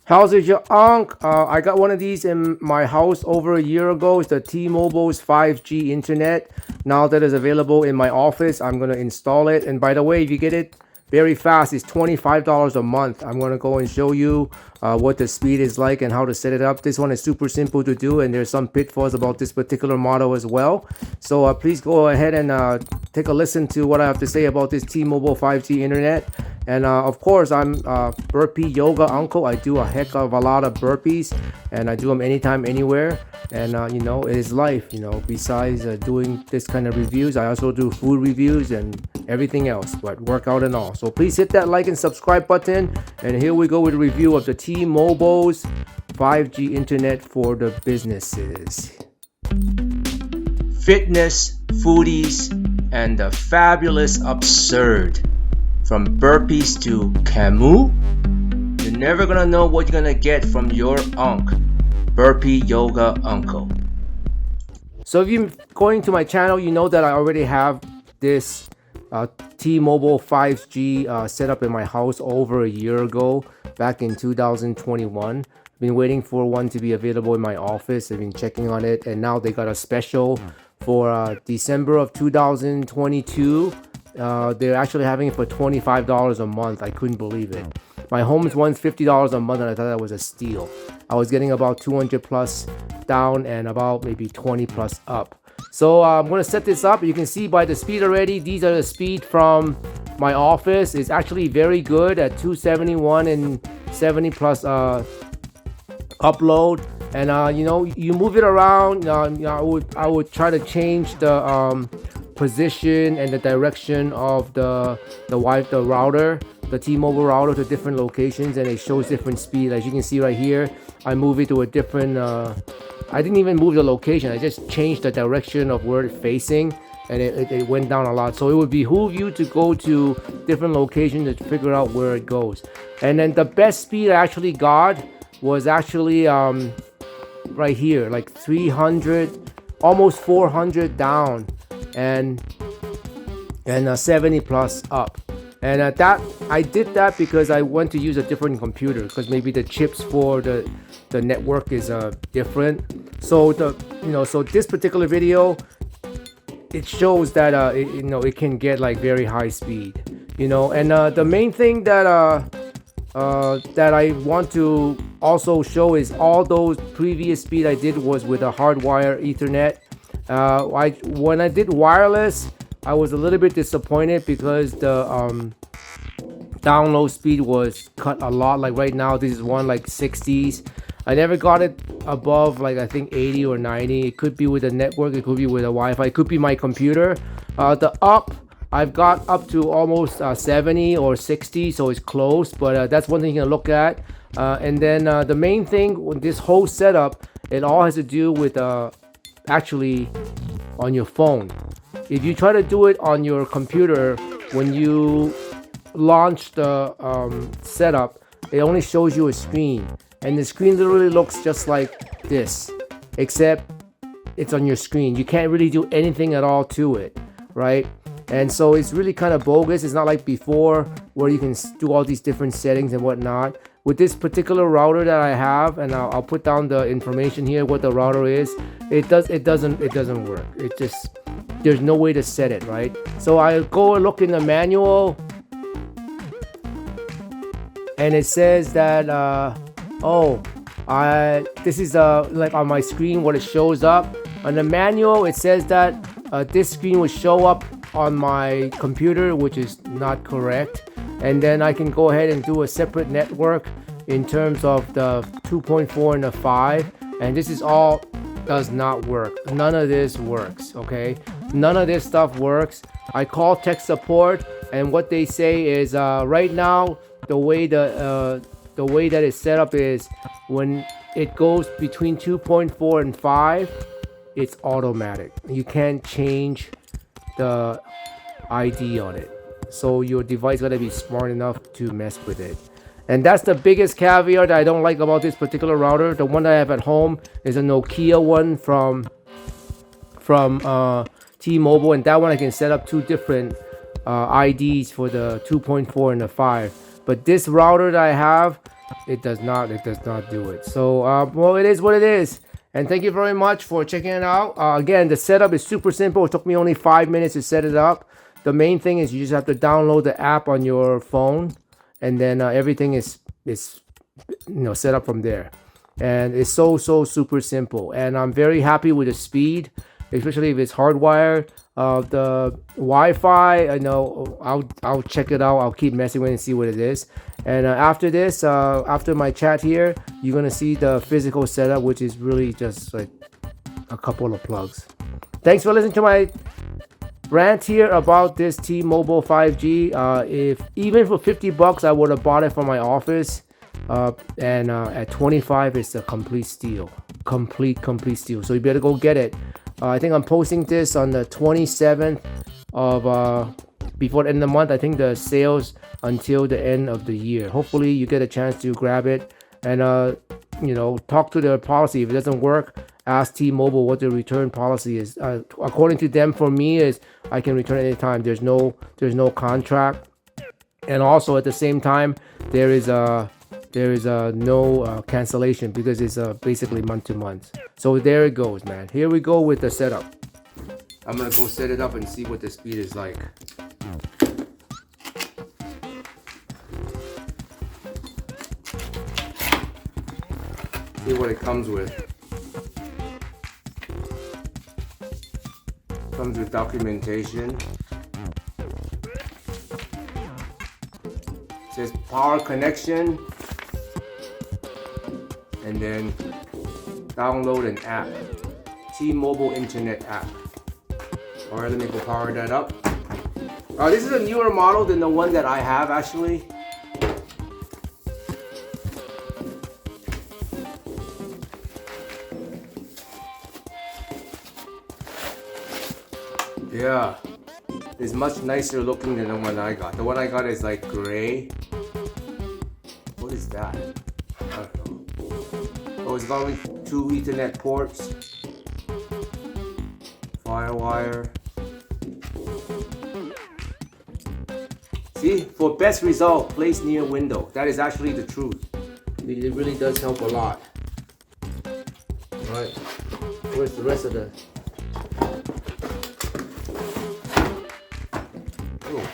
How's it, your Unc? I got one of these in my house over a year ago. It's the T-Mobile's 5G internet. Now that it's available in my office, I'm going to install it. And by the way, if you get it very fast, it's $25 a month. I'm going to go and show you what the speed is like and how to set it up. This one is super simple to do, and there's some pitfalls about this particular model as well. So please go ahead and take a listen to what I have to say about this T-Mobile 5G internet. And of course, I'm burpee yoga uncle. I do a heck of a lot of burpees, and I do them anytime, anywhere. And you know, it is life. You know, besides doing this kind of reviews, I also do food reviews and everything else, but workout and all. So please hit that like and subscribe button. And here we go with a review of the T-Mobile's 5G internet for the businesses. Fitness, foodies, and the fabulous absurd. From burpees to Camus, you're never gonna know what you're gonna get from your Unc, burpee yoga uncle. So if you're going to my channel, you know that I already have this T-Mobile 5G set up in my house over a year ago, back in 2021. I've been waiting for one to be available in my office. I've been checking on it, and now they got a special for December of 2022. They're actually having it for $25 a month. I couldn't believe it. My home's one's $50 a month, and I thought that was a steal. I was getting about 200 plus down and about maybe 20 plus up. So I'm going to set this up. You can see by the speed already, these are the speed from my office. It's actually very good at 271 and 70 plus upload. And you know, you move it around. I would try to change the position and the direction of the router, the T-Mobile router, to different locations, and it shows different speed. As you can see right here, I move it to a different I didn't even move the location, I just changed the direction of where it's facing, and it went down a lot. So it would behoove you to go to different locations to figure out where it goes. And then the best speed I actually got was actually right here, like 300, almost 400 down, and 70 plus up. And that I did that because I went to use a different computer, because maybe the chips for the network is different. So so this particular video, it shows that it can get like very high speed, and the main thing that I want to also show is all those previous speed I did was with a hardwire Ethernet. When I did wireless, I was a little bit disappointed because the download speed was cut a lot. Like right now, this is one like 60s. I never got it above like I think 80 or 90. It could be with the network, it could be with a Wi-Fi, it could be my computer. The up, I've got up to almost 70 or 60, so it's close, but that's one thing you can look at. And then the main thing with this whole setup, it all has to do with actually on your phone. If you try to do it on your computer, when you launch the setup, it only shows you a screen, and the screen literally looks just like this, except it's on your screen. You can't really do anything at all to it, right? And so it's really kind of bogus. It's not like before where you can do all these different settings and whatnot. With this particular router that I have, and I'll put down the information here what the router is, it doesn't work. It just, there's no way to set it, right? So I go and look in the manual, and it says that this is like on my screen what it shows up. On the manual, it says that this screen will show up on my computer, which is not correct. And then I can go ahead and do a separate network in terms of the 2.4 and the 5, and this is all does not work. None of this works, okay? None of this stuff works. I call tech support, and what they say is right now the way that it's set up is when it goes between 2.4 and 5, it's automatic. You can't change the ID on it. So your device gotta be smart enough to mess with it. And that's the biggest caveat that I don't like about this particular router. The one that I have at home is a Nokia one from T-Mobile, and that one I can set up two different IDs for the 2.4 and the 5. But this router that I have, It does not. It does not do it. So, well, it is what it is. And thank you very much for checking it out. Again, the setup is super simple. It took me only 5 minutes to set it up. The main thing is you just have to download the app on your phone, and then everything is set up from there. And it's so super simple. And I'm very happy with the speed, especially if it's hardwired. The Wi-Fi, I know I'll check it out. I'll keep messing with it and see what it is. And after this, after my chat here, you're gonna see the physical setup, which is really just like a couple of plugs. Thanks for listening to my rant here about this T-Mobile 5G. If even for $50, I would have bought it for my office. And at 25, it's a complete steal. Complete steal. So you better go get it. I think I'm posting this on the 27th of before the end of the month. I think the sales until the end of the year. Hopefully you get a chance to grab it and talk to their policy. If it doesn't work, ask T-Mobile what the return policy is. According to them, for me, is I can return anytime. There's no contract, and also at the same time there is no cancellation because it's basically month to month. So there it goes, man. Here we go with the setup. I'm gonna go set it up and see what the speed is like. See what it comes with. Comes with documentation. It says power connection. And then download an app, T-Mobile Internet app. All right, let me go power that up. This is a newer model than the one that I have actually. Yeah, it's much nicer looking than the one I got. The one I got is like gray. What is that? I don't know. Oh, it's got only 2 Ethernet ports. Firewire. See, for best result, place near window. That is actually the truth. It really does help a lot. Alright, where's the rest of the... Oh,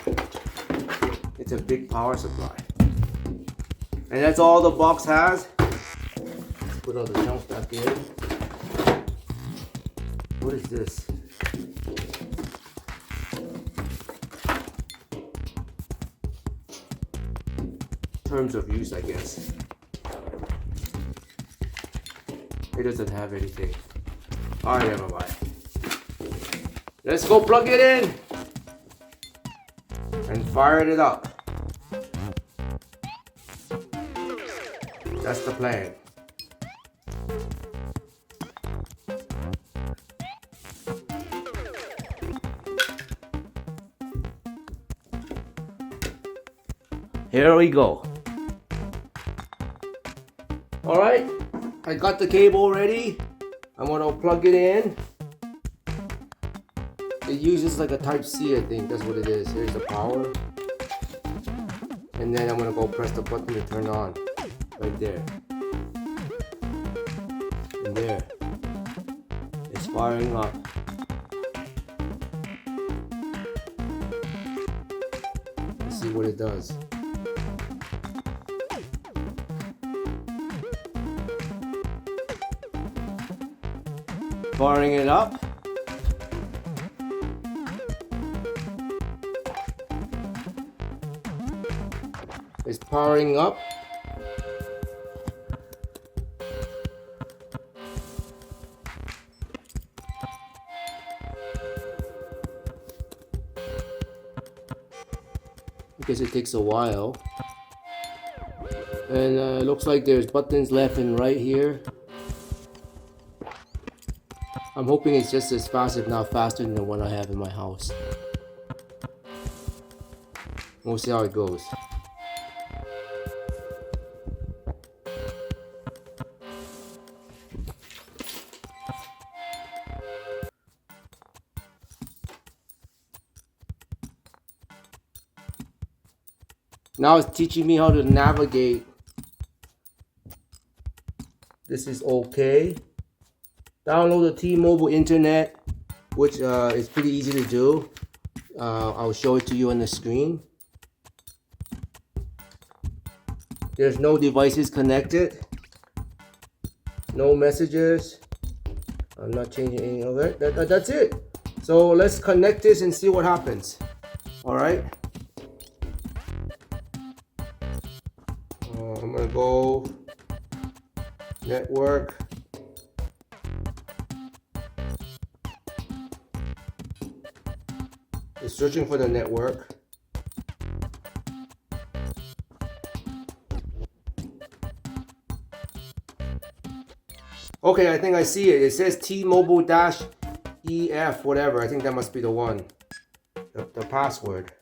it's a big power supply. And that's all the box has. Put all the junk back in. What is this? Terms of use, I guess. It doesn't have anything. Alright, never mind. Let's go plug it in and fire it up. That's the plan. Here we go. Alright, I got the cable ready. I'm gonna plug it in. It uses like a type C, I think. That's what it is. Here's the power. And then I'm gonna go press the button to turn on. Right there. And there. It's firing up. Let's see what it does. Firing it up. It's powering up. Because it takes a while. And it looks like there's buttons left and right here. I'm hoping it's just as fast, if not faster, than the one I have in my house. We'll see how it goes. Now it's teaching me how to navigate This is okay. Download the T-Mobile internet, which is pretty easy to do. I'll show it to you on the screen. There's no devices connected. No messages. I'm not changing any of it. That's it. So let's connect this and see what happens. All right. I'm gonna go network. It's searching for the network. Okay, I think I see it. It says T-Mobile-EF, whatever. I think that must be the one. The password.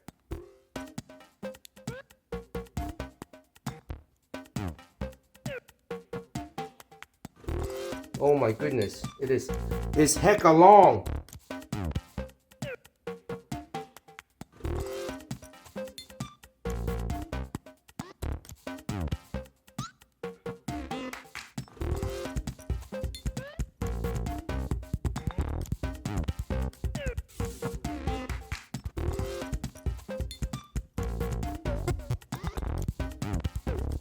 Oh my goodness. It's hecka long.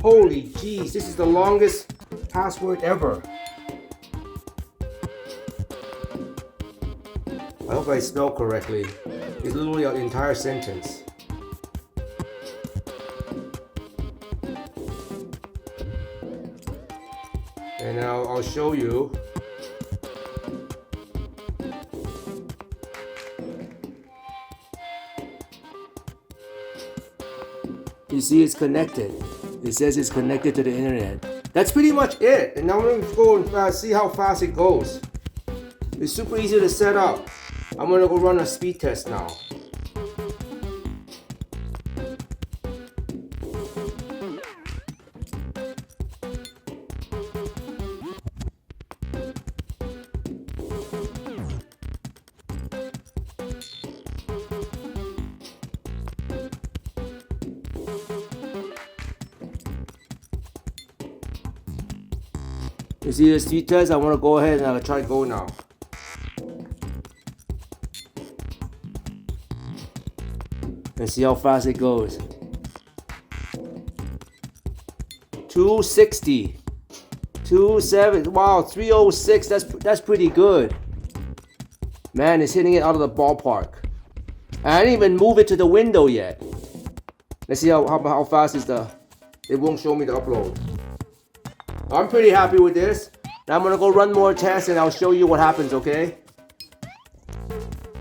Holy jeez, this is the longest password ever. I hope I spell correctly. It's literally an entire sentence. And now I'll show you. You see it's connected. It says it's connected to the internet. That's pretty much it. And now I'm going to go and see how fast it goes. It's super easy to set up. I'm going to go run a speed test now. You see the speed test? I want to go ahead and try go now. And see how fast it goes. 260, 270, wow, 306. That's pretty good. Man, it's hitting it out of the ballpark. And I didn't even move it to the window yet. Let's see how fast is the. It won't show me the upload. I'm pretty happy with this. Now I'm gonna go run more tests and I'll show you what happens, okay?